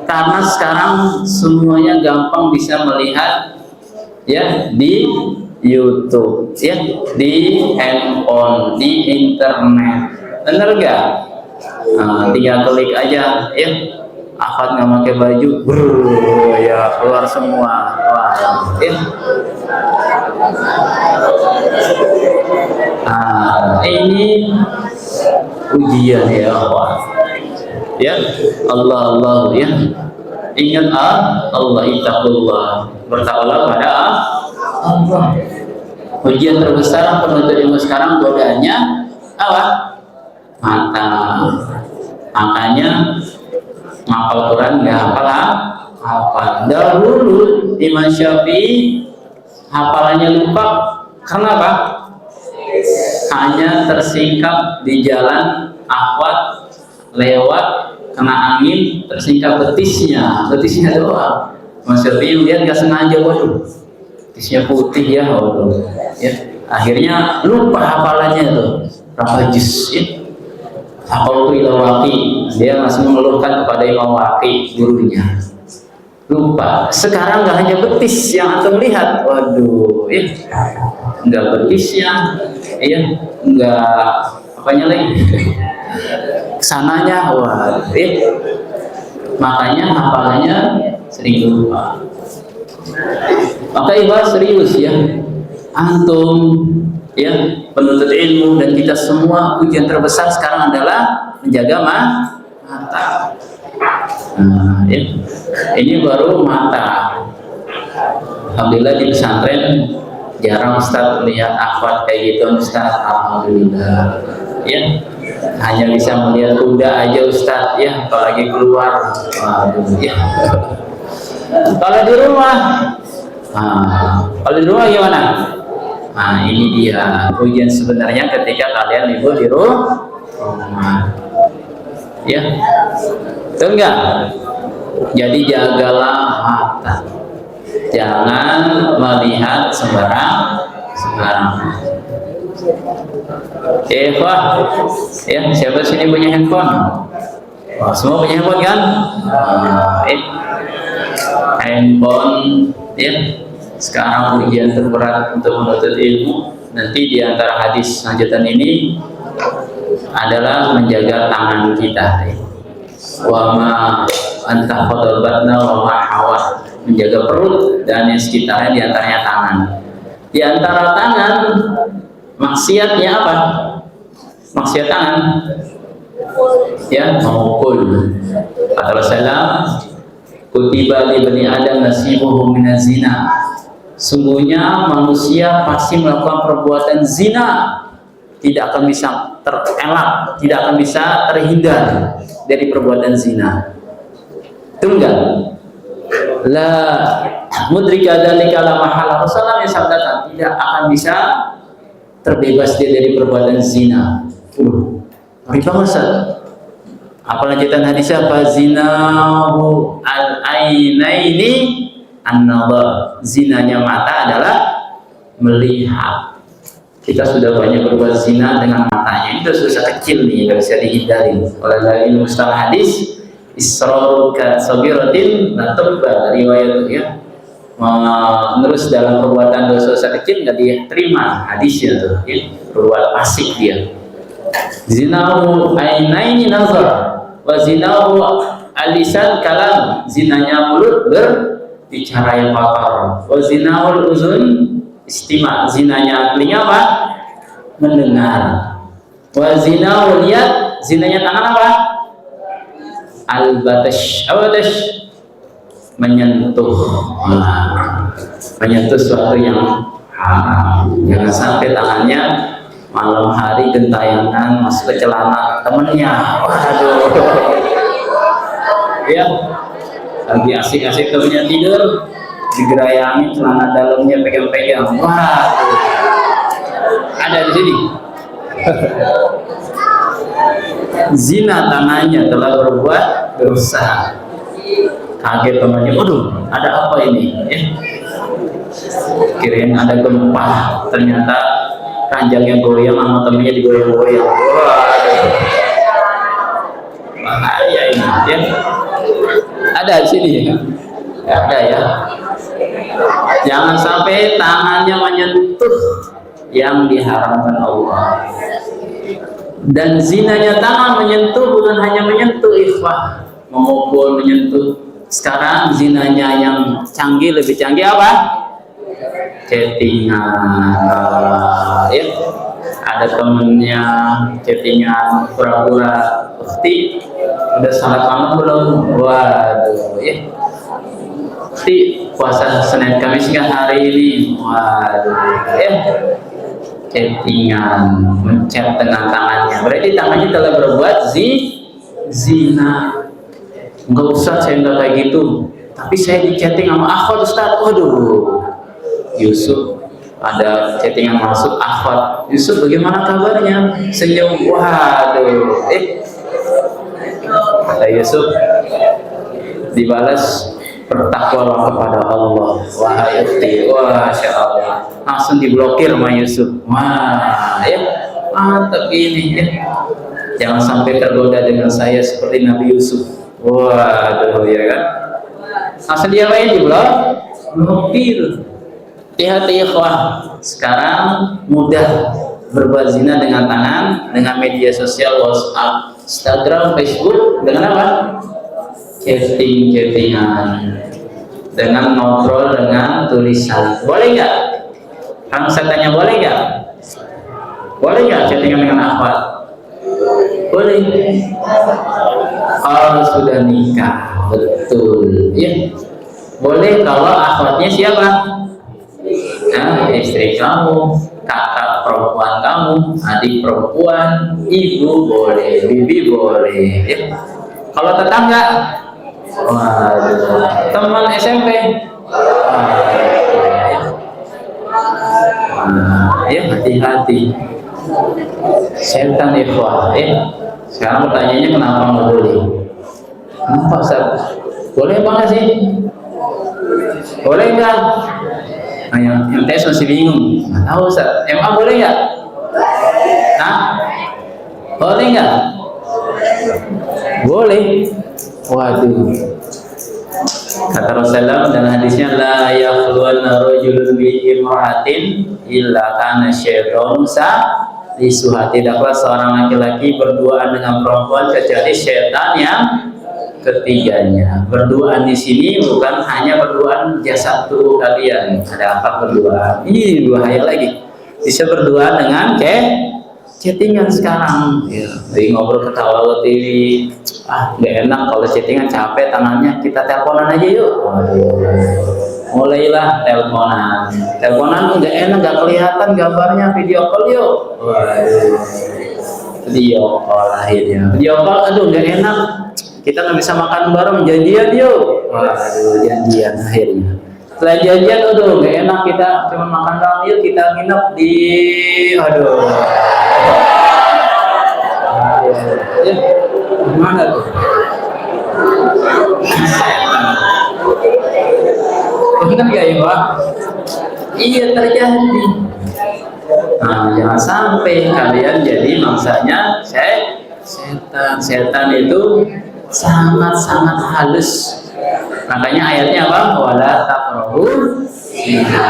karena sekarang semuanya gampang bisa melihat ya di YouTube ya, di handphone, di internet, bener nggak? Nah, tinggal klik aja ya, akhwat nggak pakai baju, ya keluar semua. Wah, ya. Ini ujian ya Allah. Ya, Allah ya. Ingat Allah, ittaqullah. Bertakwalah pada Allah. Ujian terbesar penuntut ilmu sekarang godaannya apa? Mata. Makanya ngapal Quran nggak hafal. Dahulu Imam Syafi'i hafalannya lupa. Kenapa? Hanya tersingkap di jalan akhwat, lewat kena angin tersingkap betisnya doang. Imam Syafi'i lihat nggak sengaja, waduh betisnya putih ya, waduh ya, akhirnya lupa hafalannya tuh berapa juz ya. Hafal itu Waqi, dia masih mengeluhkan kepada Imam Waqi gurunya, lupa. Sekarang nggak hanya betis yang antum lihat, waduh ya, nggak betisnya ya, nggak apanya lagi kesananya, wah ya. Makanya hafalannya sering lupa. Maka ibarat serius ya, antum ya penuntut ilmu dan kita semua, ujian terbesar sekarang adalah menjaga mata. Nah, ya. Ini baru mata. Alhamdulillah di pesantren jarang Ustaz melihat akhwat kayak gitu Ustaz, alhamdulillah ya. Hanya bisa melihat kuda aja Ustaz ya, kalau lagi keluar. Waduh ya. Kalau di rumah, gimana? Nah, ini dia ujian sebenarnya ketika kalian libur di rumah. Ya, betul enggak? Jadi jagalah mata, jangan melihat sembarang. Wah, ya siapa sini punya handphone? Wah, semua punya handphone kan? Handphone ya. Sekarang ujian terberat untuk menuntut ilmu. Nanti di antara hadis lanjutan ini adalah menjaga tangan kita. Wa ma anta khadabatna wa ma hawat, menjaga perut dan yang sekitarnya, di antaranya tangan. Di antara tangan maksiatnya apa? Maksiat tangan ya, mukul. Kata Rasulullah, kutiba li bani adam nasibuhum minaz zina. Sungguhnya manusia pasti melakukan perbuatan zina, tidak akan bisa terelak, tidak akan bisa terhindar dari perbuatan zina. Itu enggak? la mudrika dzalika la mahala. Rasulullah sabdakan tidak akan bisa terbebas dia dari perbuatan zina. Ngeri banget Ustaz. Apa lanjutan hadisnya? Fa zinahu al-ainaini an-nadhar. Zinanya mata adalah melihat. Kita sudah banyak berbuat zina dengan matanya. Itu dosa kecil nih, nggak bisa dihindari. Oleh ilmu mustalah hadis, israru ka sabiratin la tuqbal, riwayat ya. Menerus dalam perbuatan dosa kecil nggak diterima hadisnya tuh, ya. Berbuat asik dia. Zinahu ainaini nazar, wa zinahu alisan kalam. Zinanya mulut berbicara yang kotor. Wa zinahu uzun istima, zinanya telinga apa? Mendengar. Wa zinahu lihat, zinanya tangan apa? Al-batash, al-batash, menyentuh. Menyentuh sesuatu yang haram. Jangan sampai tangannya malam hari gentayangan masuk ke celana temennya. Waduh. Ya, lagi asik-asik temennya tidur, digerayangi celana dalamnya pegang-pegang. Wah, ada di sini. Zina tangannya telah berbuat dosa. Kaget temannya, waduh, ada apa ini? Kirain ada gempa, ternyata ranjangnya goyang sama temennya digoyang-goyang. Waduh, bahaya ini. Ya. Ada di sini ya? Ada ya. Jangan sampai tangannya menyentuh yang diharamkan Allah. Dan zinanya tangan menyentuh bukan hanya menyentuh, ikhwah, memukul, menyentuh. Sekarang zinanya yang canggih, lebih canggih apa? Chattingan. Ya. Ada temennya chattingan pura-pura, "Ukti, udah salat malam belum?" Waduh, ya. "Ukti, puasa Senin Kamis nggak hari ini?" Waduh, ya. Chattingan, mencet dengan tangannya. Berarti tangannya telah berbuat zina. Enggak usah, saya enggak kayak gitu. Tapi saya di chatting sama akhwat Ustaz. Waduh, Yusuf ada chattingan masuk akhwat. Yusuf, bagaimana kabarnya? Senyum. Waduh, kata Yusuf, dibalas, bertakwalah kepada Allah, wahai ukti. Wah, Masya Allah, langsung diblokir sama Yusuf. Wah, ya mantap ini ya. Jangan sampai tergoda dengan saya seperti Nabi Yusuf. Waduh, ya kan? Langsung dia main diblokir. Hati-hati ikhwah. Sekarang mudah berbuat zina dengan tangan, dengan media sosial WhatsApp, Instagram, Facebook, dengan apa? Chattingan, dengan ngobrol, dengan tulisan. Boleh nggak? Kang saya tanya, boleh nggak? Boleh nggak chattingan dengan akhwat? Boleh. Kalau sudah nikah, betul. Ya. Boleh kalau akhwatnya siapa? Nah, istri kamu, kakak perempuan kamu, adik perempuan, ibu boleh, bibi boleh. Ya. Kalau tetangga, waduh, teman SMP, ya hati-hati. Setan ikhwah. Sekarang pertanyaannya kenapa nggak boleh? Kenapa Ustaz? Boleh apa nggak sih? Boleh nggak? Nah, yang tes masih bingung. Nggak tahu Ustaz. MA boleh nggak? Hah? Boleh nggak? Boleh. Waduh. Kata Rasulullah dalam hadisnya, la yakhluwanna rajulun bi imra'atin illa kana syaitanu lisuha. Tidaklah seorang laki-laki berduaan dengan perempuan kecuali syaitan yang ketiganya. Berduaan di sini bukan hanya berduaan jasad tubuh kalian. Ada apa berduaan? Ini bahaya lagi. Bisa berduaan dengan chattingan sekarang. Ya, lagi ngobrol ketawa TV. Nggak enak kalau chattingan, capek tangannya. Kita teleponan aja yuk. Mulailah teleponan. Teleponan nggak enak, nggak kelihatan gambarnya. Video call yuk. Video call akhirnya. Video call, aduh nggak enak. kita nggak bisa makan bareng, janjian yuk. Waduh, janjian akhirnya. Setelah janjian, aduh nggak enak, kita cuma makan bareng, yuk kita nginep di, aduh. Ya, gimana tuh? Benar gak ya Pak? Iya terjadi. Nah, jangan sampai kalian jadi mangsanya setan. Setan itu sangat-sangat halus. Makanya ayatnya apa? Wala taqrabu zina.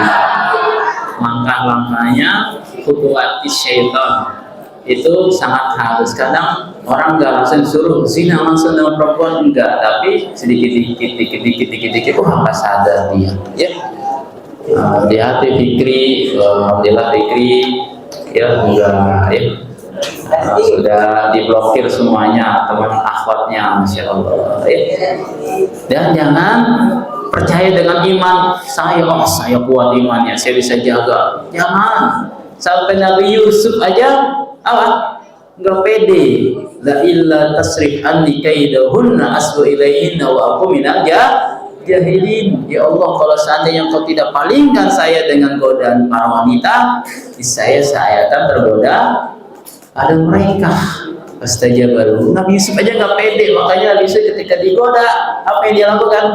Langkah-langkahnya khutuwati syaitan itu sangat halus. Kadang orang nggak langsung suruh zina langsung dengan perempuan, enggak, tapi sedikit, wah nggak sadar dia, ya. Di hati Fikri, alhamdulillah Fikri, ya enggak, ya. Sudah diblokir semuanya teman akhwatnya, masya Allah, ya. Dan jangan percaya dengan iman saya kuat imannya, saya bisa jaga. Jangan. Sampai Nabi Yusuf aja apa? Nggak pede. La illa tasrif anni kaidahunna asbu ilaihinna wa aku minal jahilin. Ya Allah, kalau seandainya Engkau tidak palingkan saya dengan godaan para wanita, saya akan tergoda pada mereka. Fastajabaru. Nabi Yusuf aja nggak pede, makanya Nabi Yusuf ketika digoda, apa yang dia lakukan?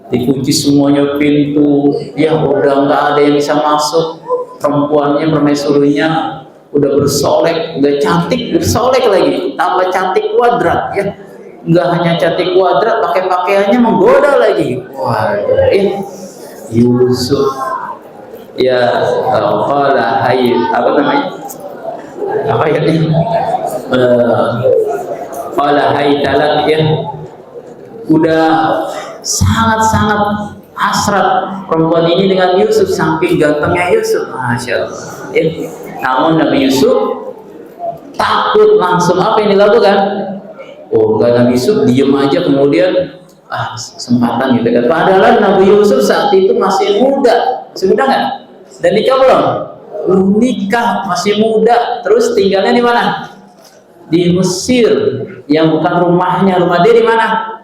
Dikunci semuanya pintu, ya udah nggak ada yang bisa masuk. Perempuannya, permaisurinya udah bersolek, udah cantik bersolek lagi, tambah cantik kuadrat, ya. Nggak hanya cantik kuadrat, pakai pakaiannya menggoda lagi. Waduh, Yusuf, ya qala hay, apa namanya? Apa ya ini? Qala hay talak, ya. Udah sangat-sangat hasrat perempuan ini dengan Yusuf, saking gantengnya Yusuf, masya Allah. Ya. Namun Nabi Yusuf takut, langsung apa yang dilakukan? Oh enggak, Nabi Yusuf diem aja, kemudian kesempatan gitu kan. Padahal Nabi Yusuf saat itu masih muda nggak? Dan nikah belum? Belum nikah, masih muda. Terus tinggalnya di mana? Di Mesir, yang bukan rumahnya. Rumah dia di mana?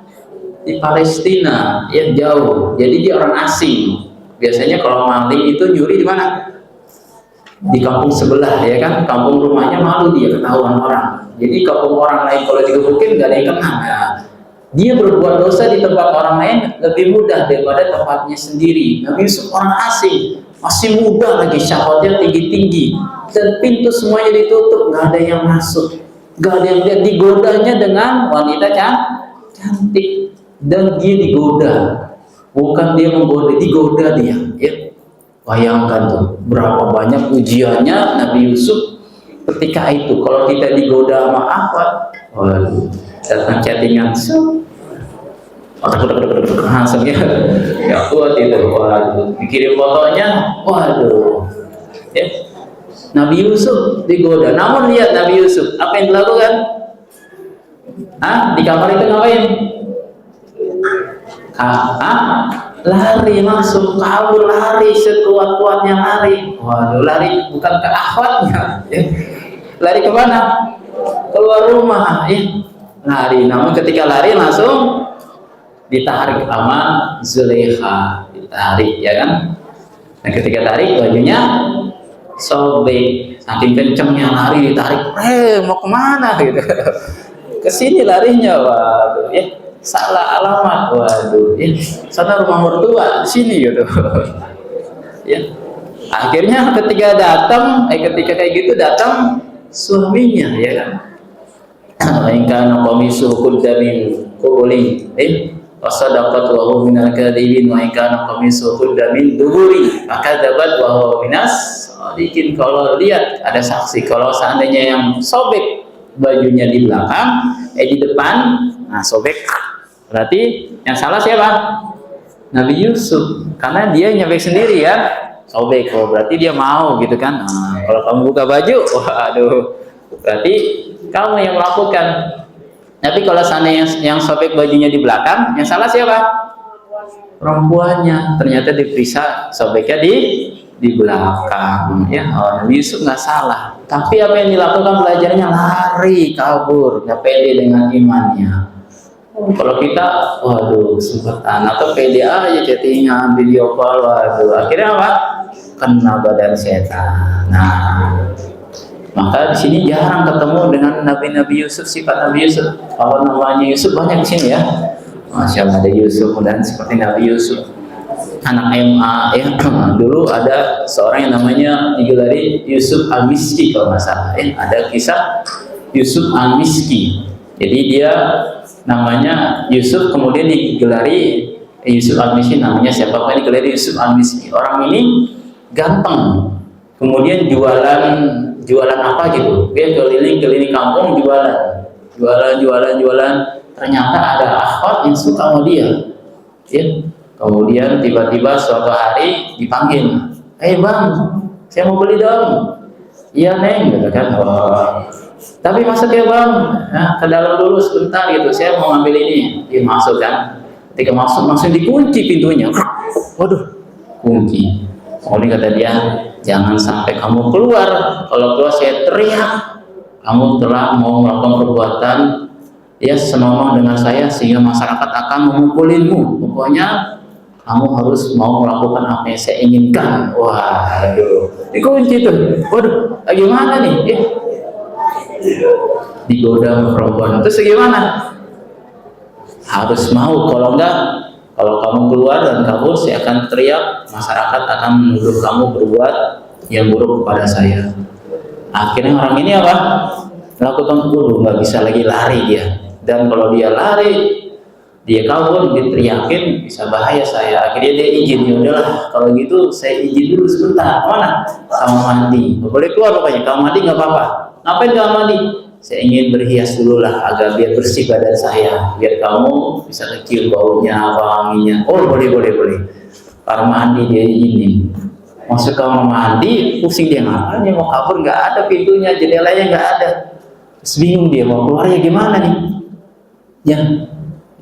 Di Palestina, ya jauh. Jadi dia orang asing. Biasanya kalau maling itu nyuri di mana? Di kampung sebelah, ya kan? Kampung rumahnya malu dia ketahuan orang. Jadi kampung orang lain kalau digebukin nggak ada yang kena. Nah, dia berbuat dosa di tempat orang lain lebih mudah daripada tempatnya sendiri. Nabi Yusuf orang asing, masih muda lagi, syahwatnya tinggi-tinggi, dan pintu semuanya ditutup, nggak ada yang masuk, nggak ada yang lihat. Digodanya dengan wanita cantik. Dan dia digoda, bukan dia menggoda, digoda dia. Ya, bayangkan tuh berapa banyak ujiannya Nabi Yusuf ketika itu. Kalau kita digoda sama apa? Waduh, datang chattingan, langsung ya kuat itu. Waduh, dikirim fotonya, waduh. Ya, Nabi Yusuf digoda. Namun lihat Nabi Yusuf, apa yang dilakukan? Di kamar itu ngapain? Lari, langsung kabur, lari sekuat-kuatnya lari. Waduh, lari bukan ke akhwatnya, ya. Lari kemana? Keluar rumah, ya. Lari. Namun ketika lari langsung ditarik sama Zulaikha, ditarik, ya kan? Dan ketika tarik bajunya sobek, saking kencengnya lari ditarik. Mau kemana gitu? Kesini larinya, waduh, ya. Salah alamat, waduh, ya, sana rumah mertua di sini gitu. Ya, akhirnya ketika datang, ketika kayak gitu datang suaminya, ya kan. Ingkana qamisuhu qudda min qubulin, wasadaqat wa huwa minal kadhibin, wa ingkana qamisuhu qudda min duburi, fakadzabat wa huwa minas shadiqin. Kalau lihat ada saksi, kalau seandainya yang sobek bajunya di belakang, di depan, nah sobek. Berarti yang salah siapa? Nabi Yusuf, karena dia nyobek sendiri ya, sobek. Oh, berarti dia mau gitu kan? Nah, kalau kamu buka baju, waduh, berarti kamu yang melakukan. Tapi kalau seandainya yang sobek bajunya di belakang, yang salah siapa? Perempuannya. Ternyata diperiksa sobeknya di belakang. Ya, Nabi Yusuf nggak salah. Tapi apa yang dilakukan belajarnya? Lari, kabur, nggak pede dengan imannya. Kalau kita, waduh, sempetan atau pede aja chattingan, video call, waduh, akhirnya apa? Kena badan setan. Nah, maka di sini jarang ketemu dengan Nabi Yusuf, sifat Nabi Yusuf. Kalau namanya Yusuf banyak di sini ya. Masya Allah, ada Yusuf dan seperti Nabi Yusuf, anak MA ya. Dulu ada seorang yang namanya digelari Yusuf Al-Miski kalau nggak salah. Ada kisah Yusuf Al-Miski. Jadi dia namanya Yusuf, kemudian digelari Yusuf Al-Miski, namanya siapa? Ini digelari Yusuf Al-Miski. Orang ini ganteng, kemudian jualan apa gitu, dia keliling kampung jualan. Ternyata ada akhwat yang suka sama dia ya. Kemudian tiba-tiba suatu hari dipanggil, bang, saya mau beli dong. Iya neng, gitu kan. Tapi masuk ya bang, nah, ke dalam dulu sebentar gitu, saya mau ngambil ini. Dia masuk kan, ketika masuk langsung dikunci pintunya. Waduh, kunci. Kemudian kata dia, jangan sampai kamu keluar. Kalau keluar saya teriak, kamu telah mau melakukan perbuatan ya senonoh dengan saya sehingga masyarakat akan memukulimu. Pokoknya kamu harus mau melakukan apa yang saya inginkan. Waduh, dikunci tuh. Waduh, gimana nih? Digoda sama perempuan. Terus gimana? Harus mau, kalau enggak, kalau kamu keluar dan kabur, saya akan teriak, masyarakat akan menuduh kamu berbuat yang buruk kepada saya. Akhirnya orang ini apa? Melakukan kudu, nggak bisa lagi lari dia. Dan kalau dia lari, dia kabur, diteriakin, bisa bahaya saya. Akhirnya dia izin, ya udahlah, kalau gitu saya izin dulu sebentar. Mana? Kamar mandi. Nggak boleh keluar pokoknya. Kamar mandi nggak apa-apa. Ngapain kamar mandi? Saya ingin berhias dulu lah, agar biar bersih badan saya, biar kamu bisa kecium baunya, wanginya. Oh boleh. Kamar mandi dia izinin. Masuk kamar mandi, pusing dia ngapain? Dia mau kabur, nggak ada pintunya, jendelanya nggak ada. Terus bingung dia mau keluarnya gimana nih?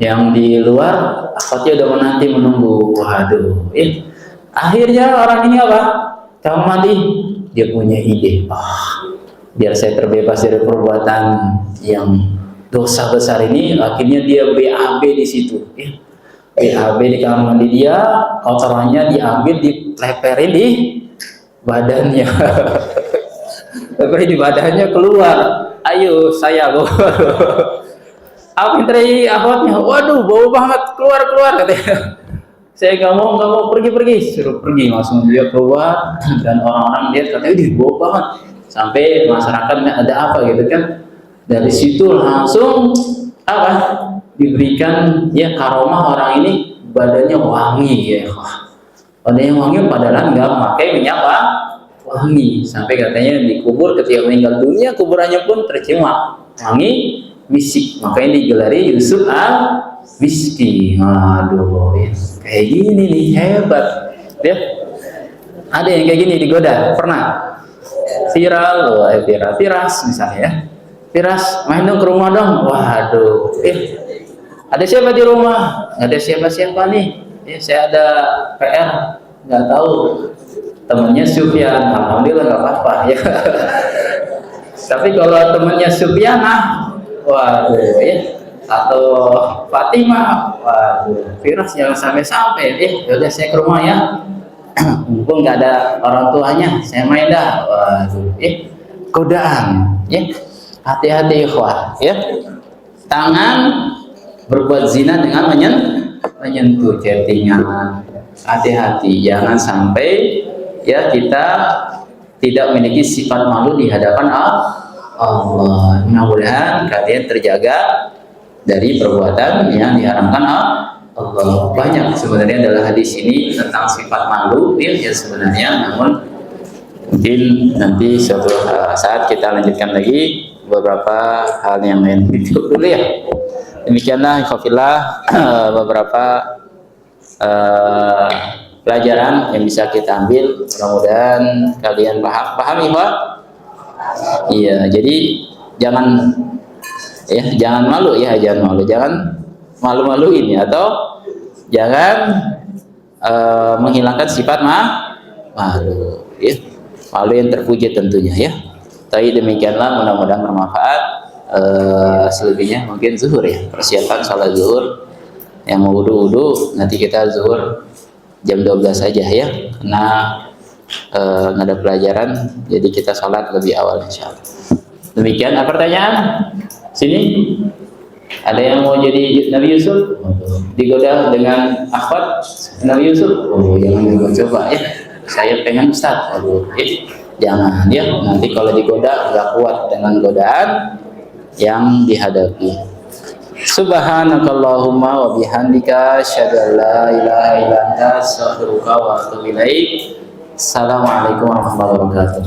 Yang di luar akhwatnya udah menanti menunggu. Waduh, akhirnya orang ini apa? Kamar mandi, dia punya ide. Biar saya terbebas dari perbuatan yang dosa besar ini, akhirnya dia BAB di situ. BAB di kamar mandi dia, kotorannya diambil, dileperin di badannya. Leperin di badannya, keluar. Ayo saya apa dari akhwatnya, waduh bau banget, keluar katanya. Saya nggak mau pergi, suruh pergi, langsung dia keluar. Dan orang-orang lihat katanya, bau banget, sampai masyarakatnya ada apa gitu kan. Dari situ langsung apa, diberikan ya karomah, orang ini badannya wangi ya. Badannya wangi padahal nggak pakai minyak wangi, sampai katanya dikubur ketika meninggal dunia, kuburannya pun tercium wangi misik, makanya digelari Yusuf Al-Miski. Aduh, kayak gini nih, hebat ya. Ada yang kayak gini digoda, pernah viral, viras misalnya ya. Viras, main dong ke rumah dong. Waduh, ada siapa di rumah? Nggak ada siapa-siapa nih. Saya ada PR, nggak tahu. Temannya Sufyan, alhamdulillah nggak apa-apa ya. Tapi kalau temannya Sufyanah, waduh atau Fatimah, waduh, virus jangan sampai. Yaudah saya ke rumah ya. Mumpung nggak ada orang tuanya, saya main dah. Waduh, godaan ya. Hati-hati ikhwah ya. Tangan berbuat zina dengan menyentuh chattingan. Hati-hati, jangan sampai ya kita tidak memiliki sifat malu di hadapan Allah. Mudah-mudahan kalian terjaga dari perbuatan yang diharamkan Allah. Banyak sebenarnya dalam hadis ini tentang sifat malu ya sebenarnya, namun mungkin nanti suatu saat kita lanjutkan lagi beberapa hal yang lain. Itu dulu ya. Demikianlah ikhwafillah beberapa pelajaran yang bisa kita ambil. Mudah-mudahan kalian paham ya. Iya, jadi jangan malu ya, jangan malu-maluin ya, atau jangan menghilangkan sifat malu ya. Malu yang terpuji tentunya ya. Tapi demikianlah, mudah-mudahan bermanfaat. selebihnya mungkin zuhur ya, persiapan sholat zuhur. Yang mau wudu nanti kita zuhur jam 12 aja ya, karena nggak ada pelajaran, jadi kita sholat lebih awal insyaallah. Demikian. Apa pertanyaan? Sini ada yang mau jadi Nabi Yusuf, digoda dengan akhwat Nabi Yusuf? Oh, jangan coba ya, saya pengen Ustaz. Jangan ya, nanti kalau digoda nggak kuat dengan godaan yang dihadapi. Subhanakallahumma wa bihamdika asyhadu an la ilaha illa anta astaghfiruka wa atubu ilaik. Assalamualaikum warahmatullahi wabarakatuh.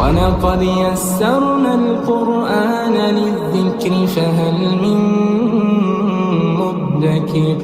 ولقد يسرنا القرآن للذكر فهل من مدكر